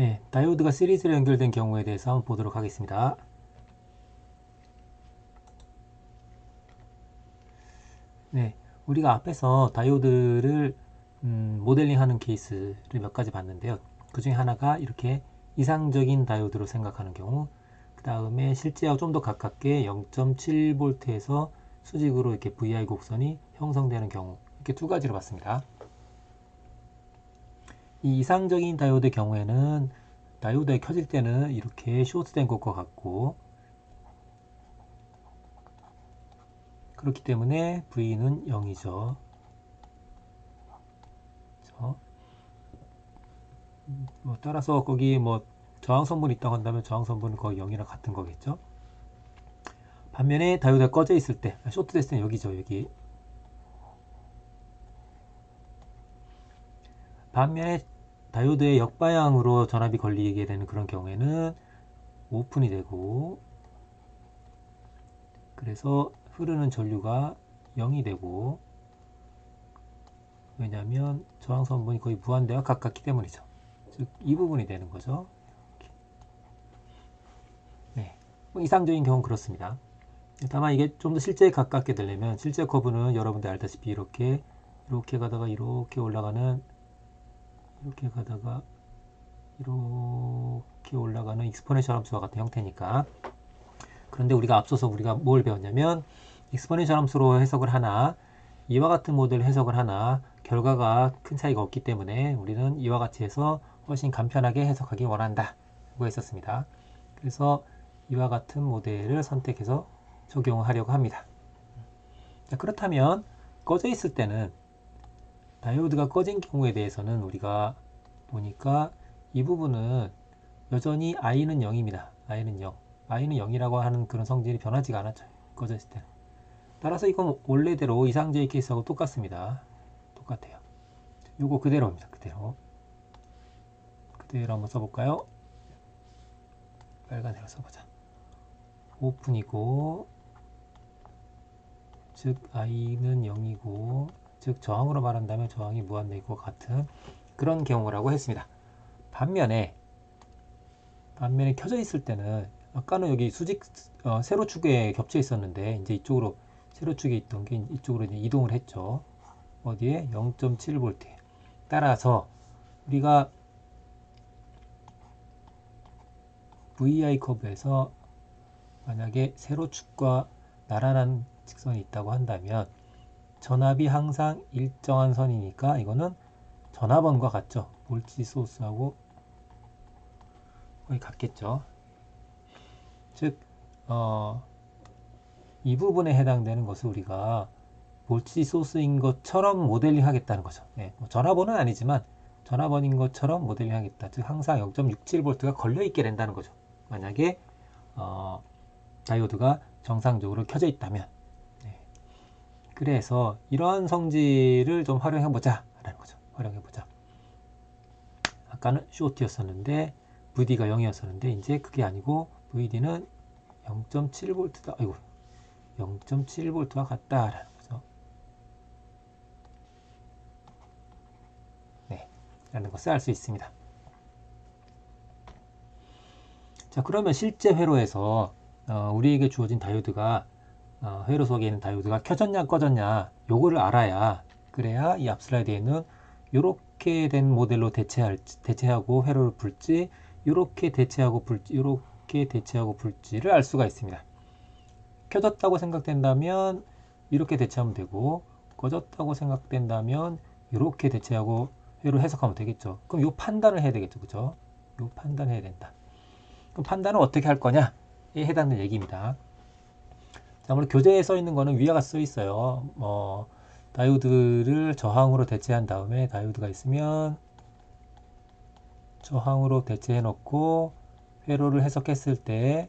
네, 다이오드가 시리즈로 연결된 경우에 대해서 한번 보도록 하겠습니다. 네, 우리가 앞에서 다이오드를 모델링하는 케이스를 몇 가지 봤는데요. 그 중에 하나가 이렇게 이상적인 다이오드로 생각하는 경우, 그 다음에 실제하고 좀 더 가깝게 0.7V에서 수직으로 이렇게 VI 곡선이 형성되는 경우, 이렇게 두 가지로 봤습니다. 이 이상적인 다이오드의 경우에는 다이오드가 켜질 때는 이렇게 쇼트된 것과 같고, 그렇기 때문에 V는 0이죠. 따라서 거기 저항선분이 있다고 한다면 저항선분은 거의 0이랑 같은 거겠죠. 반면에 다이오드가 꺼져 있을 때, 쇼트 됐을 때 여기죠, 여기. 반면에 다이오드의 역방향으로 전압이 걸리게 되는 그런 경우에는 오픈이 되고, 그래서 흐르는 전류가 0이 되고, 왜냐하면 저항선분이 거의 무한대와 가깝기 때문이죠. 즉, 이 부분이 되는 거죠. 네. 이상적인 경우는 그렇습니다. 다만 이게 좀 더 실제에 가깝게 되려면 실제 커브는 여러분들 알다시피 이렇게 가다가 이렇게 올라가는, 이렇게 가다가 이렇게 올라가는 익스포넨셜 함수와 같은 형태니까. 그런데 우리가 앞서서 우리가 뭘 배웠냐면 익스포넨셜 함수로 해석을 하나, 이와 같은 모델을 해석을 하나 결과가 큰 차이가 없기 때문에 우리는 이와 같이 해서 훨씬 간편하게 해석하기 원한다 고 했었습니다. 그래서 이와 같은 모델을 선택해서 적용하려고 합니다. 자, 그렇다면 꺼져 있을 때는 다이오드가 꺼진 경우에 대해서는 우리가 보니까 이 부분은 여전히 I는 0입니다. I는 0. I는 0이라고 하는 그런 성질이 변하지가 않았죠. 꺼져 있을 때는. 따라서 이건 원래대로 이상적인 케이스하고 똑같습니다. 똑같아요. 요거 그대로입니다. 그대로. 그대로 한번 써볼까요? 빨간색으로 써보자. 오픈이고, 즉 I는 0이고, 즉 저항으로 말한다면 저항이 무한대이고 같은 그런 경우라고 했습니다. 반면에 켜져 있을 때는 아까는 여기 수직 세로축에 겹쳐 있었는데 이제 이쪽으로 세로축에 있던 게 이쪽으로 이제 이동을 했죠. 어디에? 0.7V에. 따라서 우리가 VI 커브에서 만약에 세로축과 나란한 직선이 있다고 한다면 전압이 항상 일정한 선이니까 이거는 전압원과 같죠. 볼지 소스하고 거의 같겠죠. 즉, 이 부분에 해당되는 것을 우리가 볼지 소스인 것처럼 모델링 하겠다는 거죠. 네, 전압원은 아니지만 전압원인 것처럼 모델링 하겠다. 즉, 항상 0.67V가 걸려있게 된다는 거죠. 만약에 다이오드가 정상적으로 켜져 있다면. 네. 그래서 이러한 성질을 좀 활용해보자 라는 거죠. 활용해보자. 아까는 쇼트였었는데 VD가 0이었었는데 이제 그게 아니고 VD는 0.7V다. 아이고, 0.7V와 같다라는 거죠. 네, 라는 것을 알 수 있습니다. 자, 그러면 실제 회로에서 우리에게 주어진 다이오드가 회로 속에 있는 다이오드가 켜졌냐 꺼졌냐 요거를 알아야, 그래야 이 앞 슬라이드에 있는 이렇게 된 모델로 대체하고 회로를 불지, 이렇게 대체하고 불지, 이렇게 대체하고 불지를 알 수가 있습니다. 켜졌다고 생각된다면 이렇게 대체하면 되고, 꺼졌다고 생각된다면 이렇게 대체하고 회로 해석하면 되겠죠. 그럼 이 판단을 해야 되겠죠. 그죠? 이 판단을 해야 된다. 그럼 판단을 어떻게 할 거냐에 해당되는 얘기입니다. 자, 오늘 교재에 써 있는 거는 위와 같이 써 있어요. 다이오드를 저항으로 대체한 다음에 다이오드가 있으면 저항으로 대체해 놓고 회로를 해석했을 때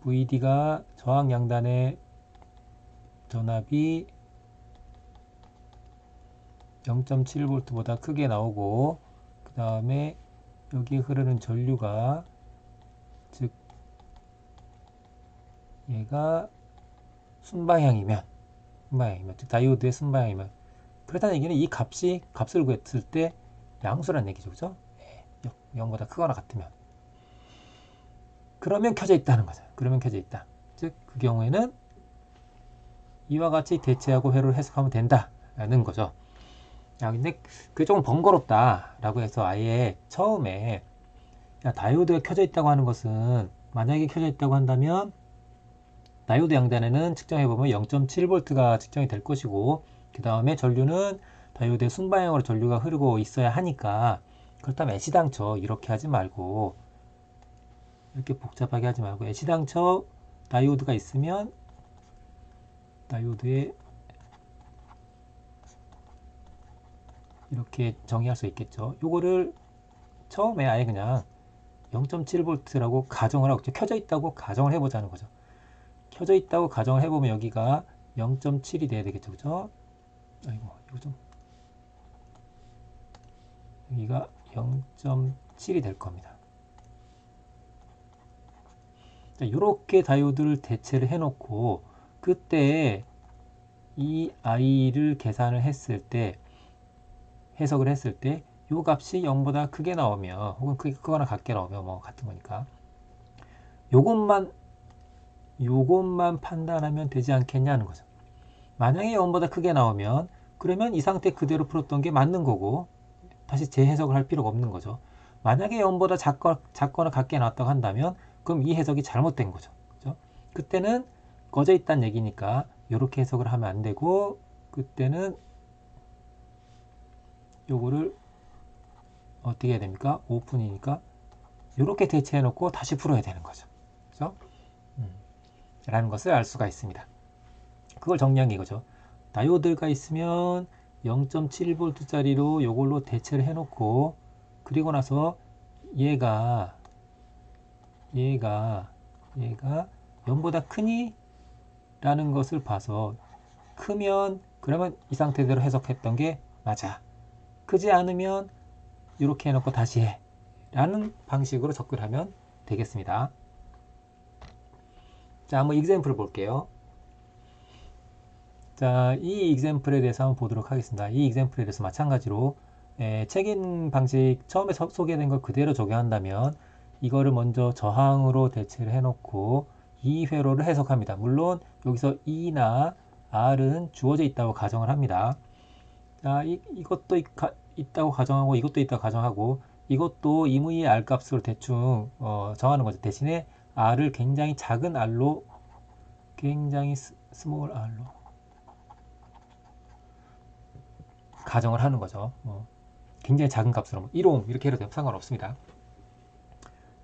VD가 저항 양단의 전압이 0.7V보다 크게 나오고, 그 다음에 여기 흐르는 전류가, 즉 얘가 순방향이면, 즉 다이오드의 순방향이면, 그렇다는 얘기는 이 값을 구했을 때 양수라는 얘기죠. 그죠? 네. 0보다 크거나 같으면. 그러면 켜져 있다는 거죠. 그러면 켜져 있다. 즉, 그 경우에는 이와 같이 대체하고 회로를 해석하면 된다라는 거죠. 근데 그게 조금 번거롭다라고 해서 아예 처음에 다이오드가 켜져 있다고 하는 것은 만약에 켜져 있다고 한다면 다이오드 양단에는 측정해보면 0.7V가 측정이 될 것이고 그 다음에 전류는 다이오드의 순방향으로 전류가 흐르고 있어야 하니까 그렇다면 애시당초 이렇게 하지 말고 이렇게 복잡하게 하지 말고 애시당초 다이오드가 있으면 다이오드에 이렇게 정의할 수 있겠죠. 요거를 처음에 아예 그냥 0.7V라고 가정을 하고 켜져 있다고 가정을 해보자는 거죠. 켜져 있다고 가정을 해보면 여기가 0.7이 돼야 되겠죠. 그죠? 아이고, 이거 좀. 여기가 0.7이 될 겁니다. 자, 이렇게 다이오드를 대체를 해놓고 그때 이 I를 계산을 했을 때 해석을 했을 때 이 값이 0보다 크게 나오면 혹은 크거나 같게 나오면 뭐 같은 거니까 요것만 판단하면 되지 않겠냐는 거죠. 만약에 0보다 크게 나오면 그러면 이 상태 그대로 풀었던 게 맞는 거고 다시 재해석을 할 필요가 없는 거죠. 만약에 0보다 작거나 같게 나왔다고 한다면 그럼 이 해석이 잘못된 거죠. 그죠? 그때는 꺼져 있다는 얘기니까 이렇게 해석을 하면 안 되고 그때는 요거를 어떻게 해야 됩니까? 오픈이니까 이렇게 대체해 놓고 다시 풀어야 되는 거죠. 그죠? 라는 것을 알 수가 있습니다. 그걸 정리한 게 이거죠. 다이오드가 있으면 0.7V짜리로 이걸로 대체를 해놓고 그리고 나서 얘가 0보다 크니? 라는 것을 봐서 크면 그러면 이 상태대로 해석했던 게 맞아. 크지 않으면 이렇게 해놓고 다시 해. 라는 방식으로 접근하면 되겠습니다. 자, 한번 example을 볼게요. 자, 이 example에 대해서 한번 보도록 하겠습니다. 이 example에 대해서 마찬가지로 책임 방식 처음에 소개된 걸 그대로 적용한다면 이거를 먼저 저항으로 대체를 해놓고 이 회로를 해석합니다. 물론 여기서 E나 R은 주어져 있다고 가정을 합니다. 자, 이것도 있다고 가정하고 이것도 있다고 가정하고 이것도 이무의 R 값으로 대충 정하는 거죠. 대신에 R을 굉장히 작은 R로 굉장히 스몰 R로 가정을 하는 거죠. 굉장히 작은 값으로 1옴 이렇게 해도 상관없습니다.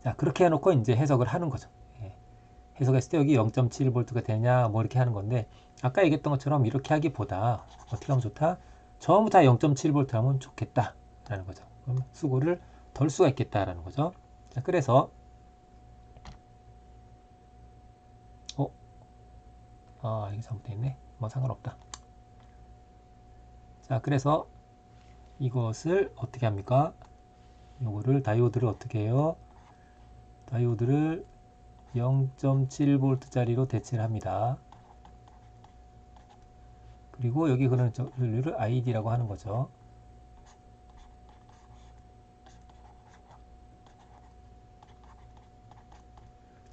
자, 그렇게 해놓고 이제 해석을 하는 거죠. 해석했을 때 여기 0.7V가 되냐 뭐 이렇게 하는 건데 아까 얘기했던 것처럼 이렇게 하기보다 어떻게 하면 좋다? 처음부터 0.7V 하면 좋겠다 라는 거죠. 그럼 수고를 덜 수가 있겠다라는 거죠. 자, 그래서 이게 잘못되어 있네. 뭐 상관없다. 자, 그래서 이것을 어떻게 합니까? 요거를 다이오드를 어떻게 해요? 다이오드를 0.7V짜리로 대체를 합니다. 그리고 여기 그런 전류를 ID라고 하는 거죠.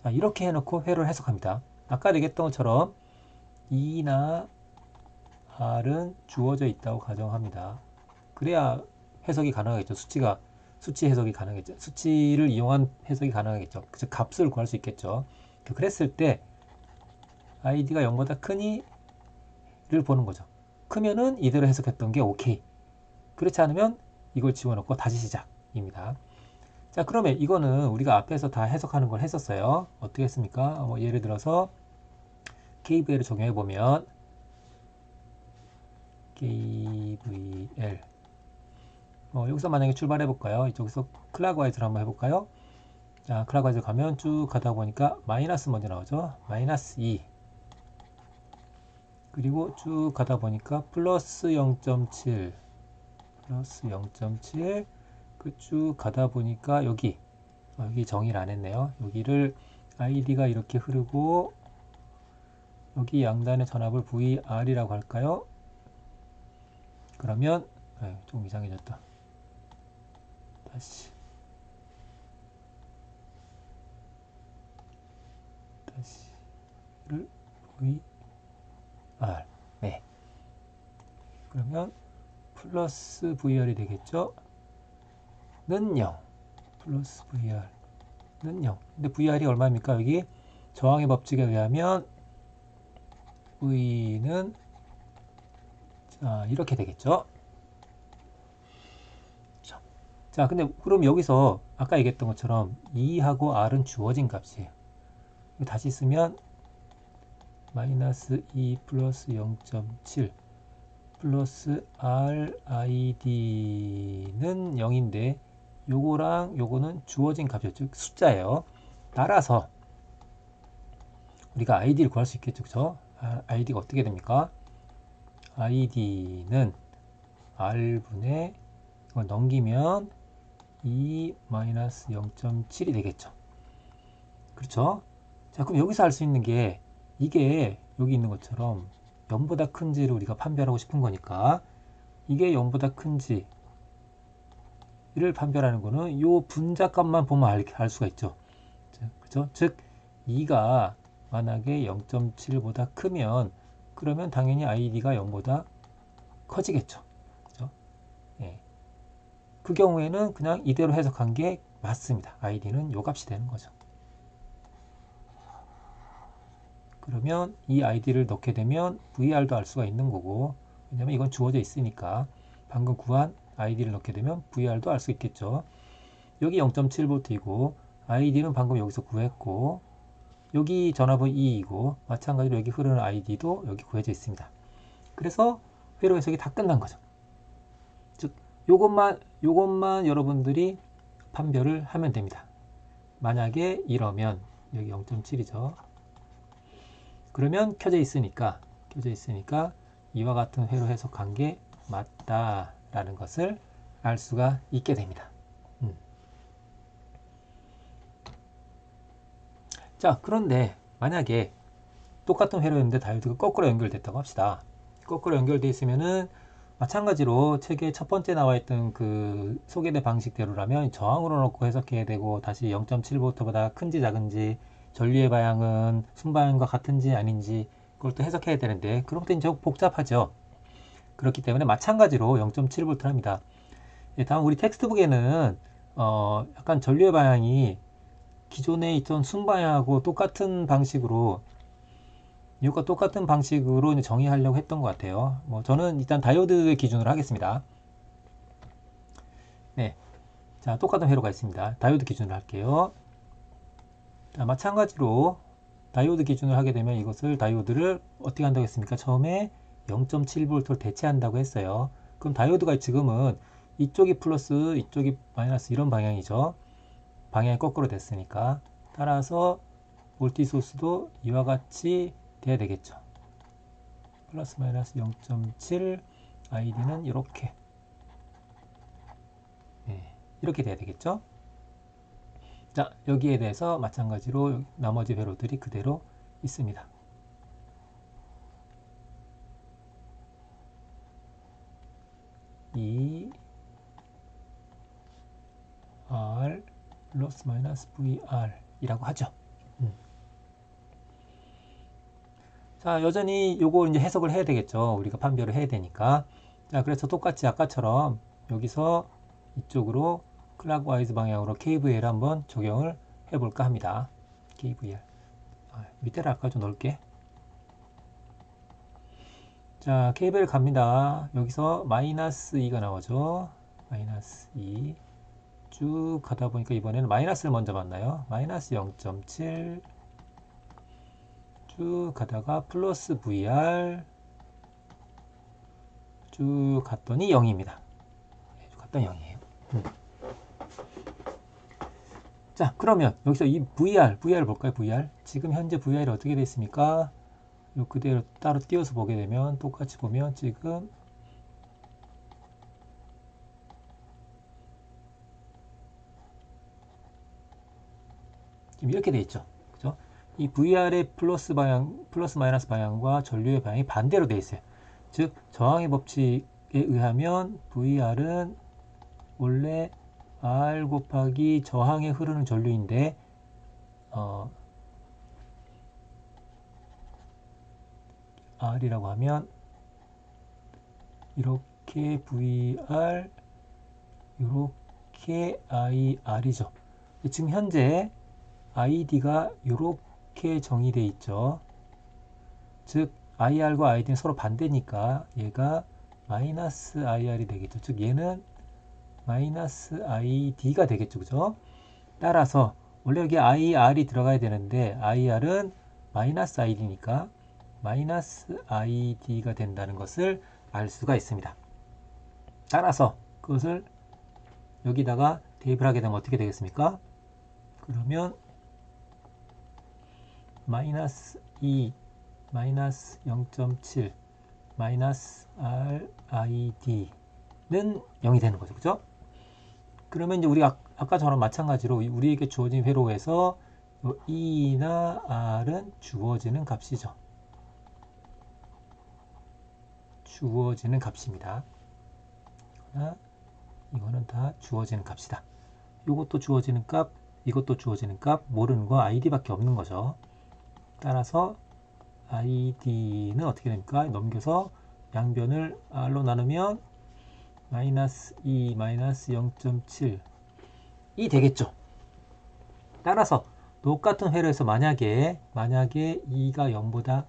자, 이렇게 해놓고 회로를 해석합니다. 아까 얘기했던 것처럼 E나 R은 주어져 있다고 가정합니다. 그래야 해석이 가능하겠죠. 수치 해석이 가능하겠죠. 수치를 이용한 해석이 가능하겠죠. 즉 값을 구할 수 있겠죠. 그랬을 때 ID가 0보다 크니? 를 보는 거죠. 크면은 이대로 해석했던 게 오케이. 그렇지 않으면 이걸 집어넣고 다시 시작입니다. 자, 그러면 이거는 우리가 앞에서 다 해석하는 걸 했었어요. 어떻게 했습니까? 예를 들어서 KVL을 적용해 보면 KVL 여기서 만약에 출발해 볼까요? 이쪽에서 클락와이즈로 한번 해볼까요? 자, 클락와이즈 가면 쭉 가다 보니까 마이너스 먼저 나오죠. 마이너스 2 그리고 쭉 가다 보니까 플러스 0.7 플러스 0.7 그 쭉 가다 보니까 여기 정의를 안 했네요. 여기를 ID가 이렇게 흐르고 여기 양단의 전압을 VR이라고 할까요? 그러면 좀 이상해졌다. 다시 C를 VR. 네. 그러면 플러스 VR이 되겠죠? 는 0. 플러스 VR는 0. 근데 VR이 얼마입니까? 여기 저항의 법칙에 의하면 V는 자, 이렇게 되겠죠? 자, 근데 그럼 여기서 아까 얘기했던 것처럼 2하고 R은 주어진 값이에요. 다시 쓰면 마이너스 2 플러스 0.7 플러스 RID는 0인데 요거랑 요거는 주어진 값이죠. 즉 숫자예요. 따라서 우리가 ID를 구할 수 있겠죠. 그죠? ID가 어떻게 됩니까? ID는 R분의 이걸 넘기면 2-0.7이 되겠죠. 그렇죠? 자, 그럼 여기서 알 수 있는 게 이게 여기 있는 것처럼 0보다 큰지를 우리가 판별하고 싶은 거니까 이게 0보다 큰지를 판별하는 거는 요 분자값만 보면 알 수가 있죠. 그렇죠? 즉 2가 만약에 0.7보다 크면 그러면 당연히 ID가 0보다 커지겠죠. 그렇죠? 예. 그 경우에는 그냥 이대로 해석한 게 맞습니다. ID는 요 값이 되는 거죠. 그러면 이 ID를 넣게 되면 VR도 알 수가 있는 거고, 왜냐면 이건 주어져 있으니까 방금 구한 ID를 넣게 되면 VR도 알 수 있겠죠. 여기 0.7V이고 ID는 방금 여기서 구했고 여기 전압은 2이고 마찬가지로 여기 흐르는 ID도 여기 구해져 있습니다. 그래서 회로 해석이 다 끝난 거죠. 즉 요것만 여러분들이 판별을 하면 됩니다. 만약에 이러면 여기 0.7이죠. 그러면 켜져 있으니까 이와 같은 회로 해석한 게 맞다라는 것을 알 수가 있게 됩니다. 자, 그런데 만약에 똑같은 회로였는데 다이오드가 거꾸로 연결됐다고 합시다. 거꾸로 연결되어 있으면은 마찬가지로 책에 첫 번째 나와 있던 그 소개된 방식대로라면 저항으로 놓고 해석해야 되고 다시 0.7V보다 큰지 작은지 전류의 방향은 순방향과 같은지 아닌지 그걸 또 해석해야 되는데 그런 것도 이제 복잡하죠. 그렇기 때문에 마찬가지로 0.7V 합니다. 다음 우리 텍스트북에는 약간 전류의 방향이 기존에 있던 순방향하고 똑같은 방식으로 이것과 똑같은 방식으로 이제 정의하려고 했던 것 같아요. 뭐 저는 일단 다이오드 기준으로 하겠습니다. 네, 자 똑같은 회로가 있습니다. 다이오드 기준으로 할게요. 자, 마찬가지로 다이오드 기준으로 하게 되면 이것을 다이오드를 어떻게 한다고 했습니까? 처음에 0.7V를 대체한다고 했어요. 그럼 다이오드가 지금은 이쪽이 플러스 이쪽이 마이너스 이런 방향이죠. 방향이 거꾸로 됐으니까 따라서 볼티 소스도 이와 같이 돼야 되겠죠. 플러스 마이너스 0.7 ID는 이렇게 이렇게 돼야 되겠죠. 자, 여기에 대해서 마찬가지로 나머지 회로들이 그대로 있습니다. 이 R 플러스 마이너스 VR 이라고 하죠. 자, 여전히 요거 이제 해석을 해야 되겠죠. 우리가 판별을 해야 되니까. 자, 그래서 똑같이 아까처럼 여기서 이쪽으로 클락와이즈 방향으로 KVL 한번 적용을 해볼까 합니다. KVL. 밑에를 아까 좀 넣을게. 자, KVL 갑니다. 여기서 마이너스 2가 나오죠. 마이너스 2. 쭉 가다 보니까 이번에는 마이너스를 먼저 만나요. 마이너스 0.7. 쭉 가다가 플러스 VR 쭉 갔더니 0입니다. 쭉 갔더니 0이에요. 자, 그러면 여기서 이 VR 볼까요? VR 지금 현재 VR이 어떻게 되어 있습니까? 요 그대로 따로 띄워서 보게 되면 똑같이 보면 지금 이렇게 되어 있죠. 그죠? 이 VR의 플러스 마이너스 방향과 전류의 방향이 반대로 되어 있어요. 즉 저항의 법칙에 의하면 VR은 원래 R 곱하기 저항에 흐르는 전류인데 R이라고 하면 이렇게 VR 이렇게 IR이죠. 지금 현재 ID가 이렇게 정의되어 있죠. 즉 IR과 ID는 서로 반대니까 얘가 마이너스 IR이 되겠죠. 즉 얘는 마이너스 ID가 되겠죠. 그죠? 따라서 원래 여기 IR이 들어가야 되는데 IR은 마이너스 ID니까 마이너스 ID가 된다는 것을 알 수가 있습니다. 따라서 그것을 여기다가 대입을 하게 되면 어떻게 되겠습니까? 그러면 마이너스 2 마이너스 0.7 마이너스 RID는 0이 되는 거죠. 그죠? 그러면 이제 우리가 아까처럼 마찬가지로 우리에게 주어진 회로에서 E나 R은 주어지는 값이죠. 주어지는 값입니다. 이거는 다 주어지는 값이다. 이것도 주어지는 값, 이것도 주어지는 값, 모르는 거 ID밖에 없는 거죠. 따라서 ID는 어떻게 됩니까? 넘겨서 양변을 R로 나누면 마이너스 2, 마이너스 0.7 이 되겠죠. 따라서 똑같은 회로에서 만약에 2가 0보다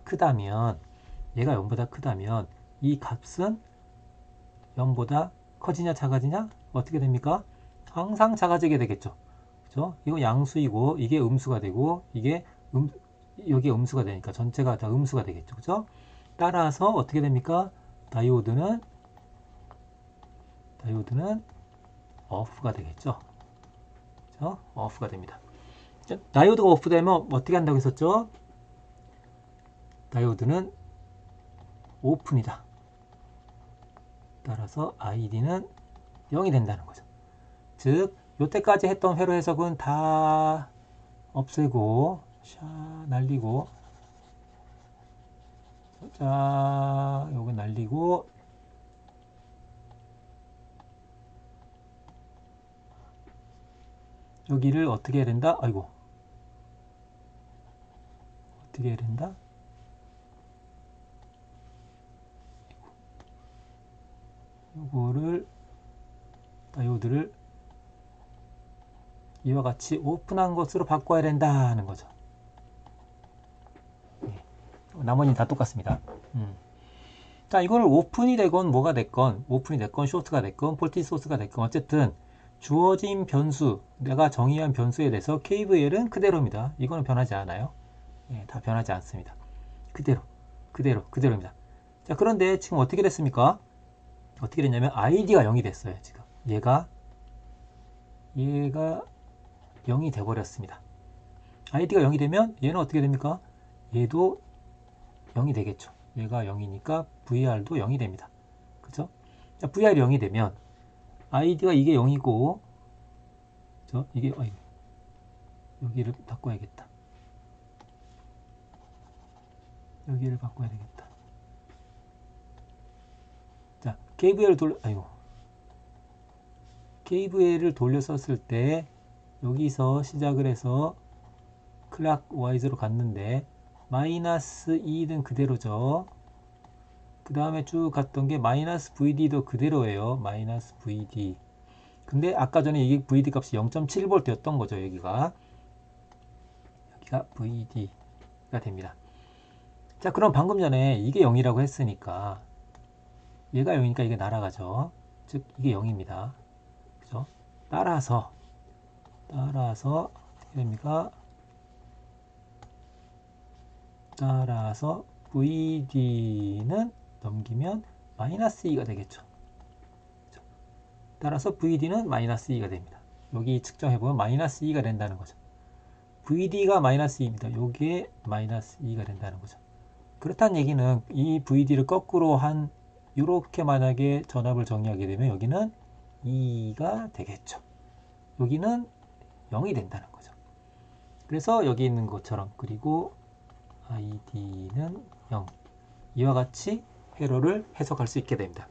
크다면 얘가 0보다 크다면 이 값은 0보다 커지냐 작아지냐? 어떻게 됩니까? 항상 작아지게 되겠죠. 그죠? 이거 양수이고 이게 음수가 되고 이게 여기 음수가 되니까 전체가 다 음수가 되겠죠. 그죠? 따라서 어떻게 됩니까? 다이오드는 off가 되겠죠. 그죠? off가 됩니다. 다이오드가 off 되면 어떻게 한다고 했었죠? 다이오드는 오픈이다. 따라서 ID는 0이 된다는 거죠. 즉, 요때까지 했던 회로 해석은 다 없애고, 날리고, 자, 요거 날리고, 여기를 어떻게 해야 된다? 아이고. 어떻게 해야 된다? 요거를 다이오드를 이와 같이 오픈한 것으로 바꿔야 된다는 거죠. 네. 나머지는 다 똑같습니다. 자, 이거를 오픈이 되건 뭐가 됐건 오픈이 됐건 쇼트가 됐건 볼티지 소스가 됐건 어쨌든 주어진 변수, 내가 정의한 변수에 대해서 KVL은 그대로입니다. 이거는 변하지 않아요. 네, 다 변하지 않습니다. 그대로입니다. 자, 그런데 지금 어떻게 됐습니까? 어떻게 됐냐면 ID가 0이 됐어요. 지금 얘가 0이 돼버렸습니다. ID가 0이 되면 얘는 어떻게 됩니까? 얘도 0이 되겠죠. 얘가 0이니까 VR도 0이 됩니다. 그죠? 자, VR이 0이 되면 ID가 이게 0이고 이게 여기를 바꿔야겠다. 여기를 바꿔야 되겠다. 자, KVL을 돌렸었을 때 여기서 시작을 해서 클락와이즈로 갔는데 마이너스 2는 그대로죠. 그 다음에 쭉 갔던 게 마이너스 VD도 그대로예요. 마이너스 VD. 근데 아까 전에 이게 VD 값이 0.7V였던 거죠. 여기가 VD가 됩니다. 자, 그럼 방금 전에 이게 0이라고 했으니까 얘가 0이니까 이게 날아가죠. 즉 이게 0입니다. 그죠? 따라서 어떻게 됩니까? 따라서 VD는 넘기면 마이너스 2가 되겠죠. 그죠? 따라서 VD는 마이너스 2가 됩니다. 여기 측정해보면 마이너스 2가 된다는 거죠. VD가 마이너스 2입니다. 여기에 마이너스 2가 된다는 거죠. 그렇다는 얘기는 이 VD를 거꾸로 이렇게 만약에 전압을 정의하게 되면 여기는 2가 되겠죠. 여기는 0이 된다는 거죠. 그래서 여기 있는 것처럼 그리고 ID는 0 이와 같이 회로를 해석할 수 있게 됩니다.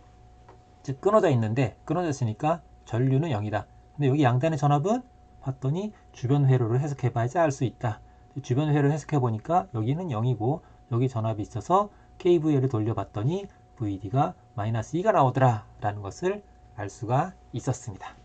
즉 끊어져 있는데 끊어졌으니까 전류는 0이다. 근데 여기 양단의 전압은 봤더니 주변 회로를 해석해 봐야지 알 수 있다. 주변 회로를 해석해 보니까 여기는 0이고 여기 전압이 있어서 KVL을 돌려봤더니 VD가 마이너스 2가 나오더라 라는 것을 알 수가 있었습니다.